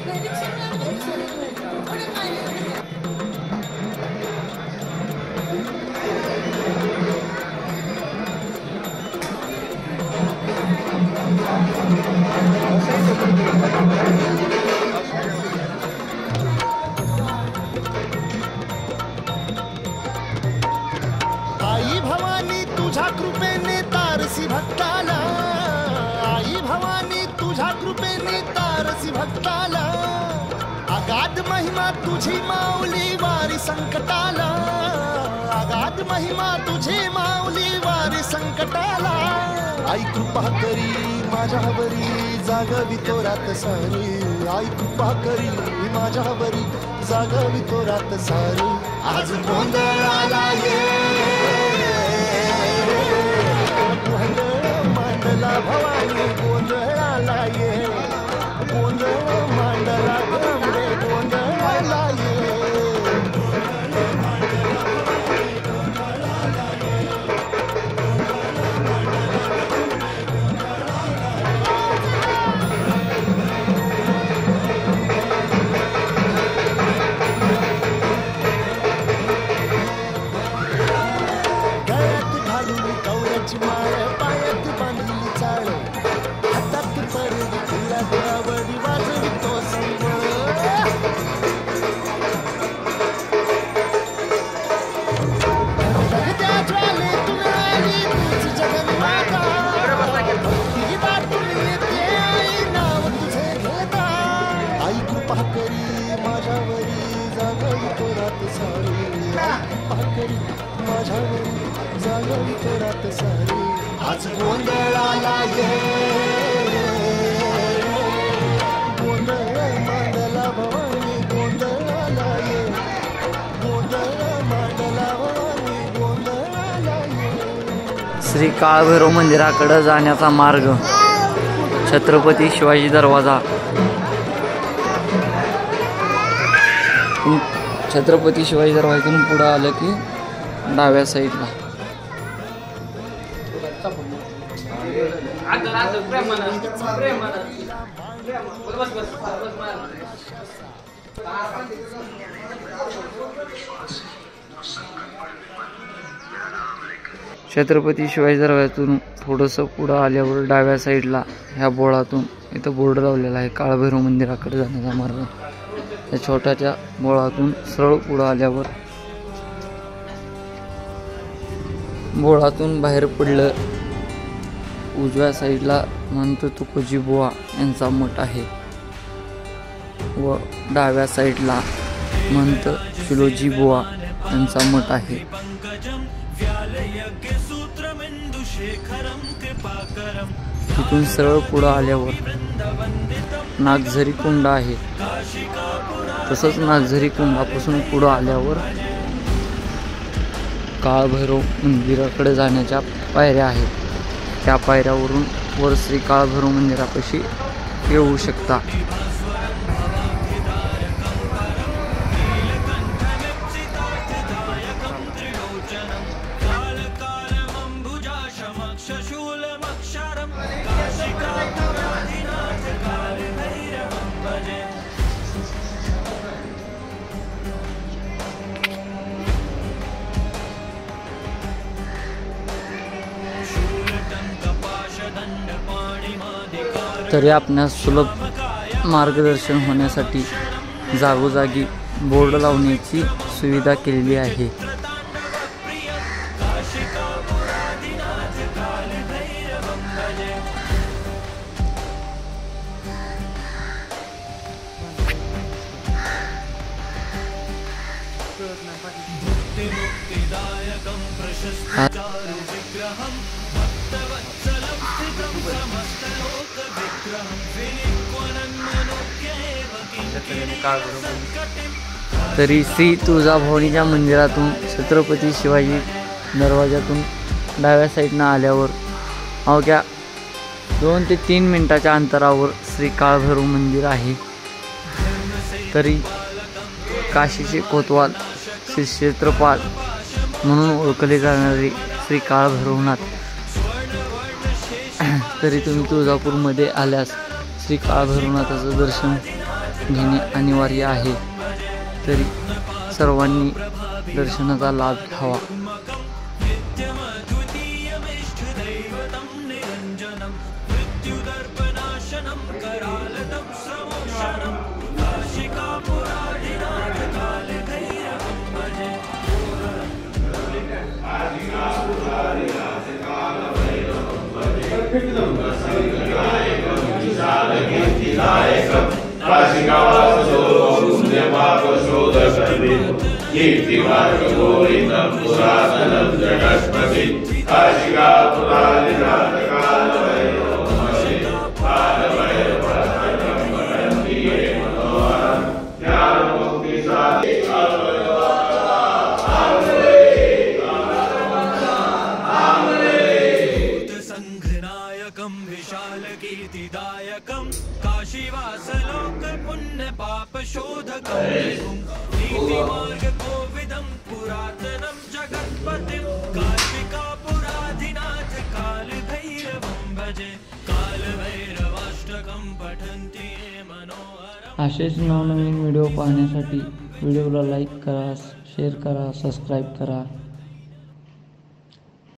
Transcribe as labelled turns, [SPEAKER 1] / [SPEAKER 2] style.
[SPEAKER 1] आई भवानी तुझ्या कृपेने तारसी भक्ताला, आई भवानी तुझ्या कृपेने तारसी भक्ताला, अगाध महिमा तुझी माऊली वारी संकटाला, अगाध महिमा तुझी माऊली वारी संकटाला, आई कृपा करी माझ्यावरी जागवी तो रात सारी, आई कृपा करी माझ्यावरी जागवी तो रात सारी, आज गोंधळाला ये गोंधळ मांडला भवानी गोंधळाला ये, गोंधळ मांडला गंगे गोंधळाला ये, गळ्यात घालून कवड्याची माळ, पायात बांधली चाळ, हातात परडी तुला देवावडी वाजवितो संबळ, त्या ज्वालेतून आली तुझी जगन्माता, भक्ती दाटून येते आई नाव तुझे घेता, आई कृपा करी माझ्यावरी जागवी तो रात सारी, कृपा करी माझ्यावरी जागवी तो रात सारी, आज गोंधळाला ये गोंधळ मांडला भवानी गोंधळाला ये, गोंधळ मांडला भवानी गोंधळाला ये.
[SPEAKER 2] श्री काळभैरव मंदिराकडे जाण्याचा मार्ग छत्रपती शिवाजी दरवाजा. छत्रपती शिवाजी दरवाजातून पुढे आलं की डाव्या साईडला छत्रपती शिवाजी दरवाजातून थोडंसं पुढं आल्यावर डाव्या साईडला ह्या बोळातून इथं बोर्ड लावलेला आहे काळभैरव मंदिराकडे जाण्याचा मार्ग. या छोट्याच्या बोळातून सरळ पुढं आल्यावर बोळातून बाहेर पडलं उजव्या साईडला महंत तुकोजी बुवा यांचा मठ आहे व डाव्या साईडला महंत शिलोजी बुवा यांचा मठ आहे. तिथून सरळ पुढं आल्यावर नागझरी कुंड आहे. तसंच नागझरी कुंडापासून पुढं आल्यावर काळभैरव मंदिराकडे जाण्याच्या पायऱ्या आहेत. त्या पायऱ्यावरून वर श्री काळभैरव मंदिरापाशी येऊ शकता. तरी आपणास सुलभ मार्गदर्शन होण्यासाठी जागोजागी बोर्ड लावण्याची सुविधा केलेली आहे. तरी श्री तुळजाभवानीच्या मंदिरातून छत्रपती शिवाजी दरवाजातून डाव्या साईडनं आल्यावर अवघ्या 2 ते 3 मिनिटाच्या अंतरावर श्री काळभैरव मंदिर आहे. तरी काशीचे कोतवाल श्री क्षेत्रपाल म्हणून ओळखले जाणारे श्री काळभैरवनाथ. तरी तुम्ही तुळजापूरमध्ये आल्यास श्री काळभैरवनाथाचं दर्शन घेणे अनिवार्य आहे, तरी सर्वांनी दर्शनाचा लाभ घ्यावा.
[SPEAKER 3] विशालकीर्तिदायकं काशीवासलोक पुण्यपापशोधकं नीतिमार्गकोविदं पुरातनं जगत्पतिं कार्तिकापुराधिनाथ कालभैरवं भजे. कालभैरवाष्टकं पठन्ति ये मनोहरम्.
[SPEAKER 2] असेच नवनवीन व्हिडिओ पाहण्यासाठी व्हिडिओला लाईक करा, शेअर करा, सबस्क्राईब करा.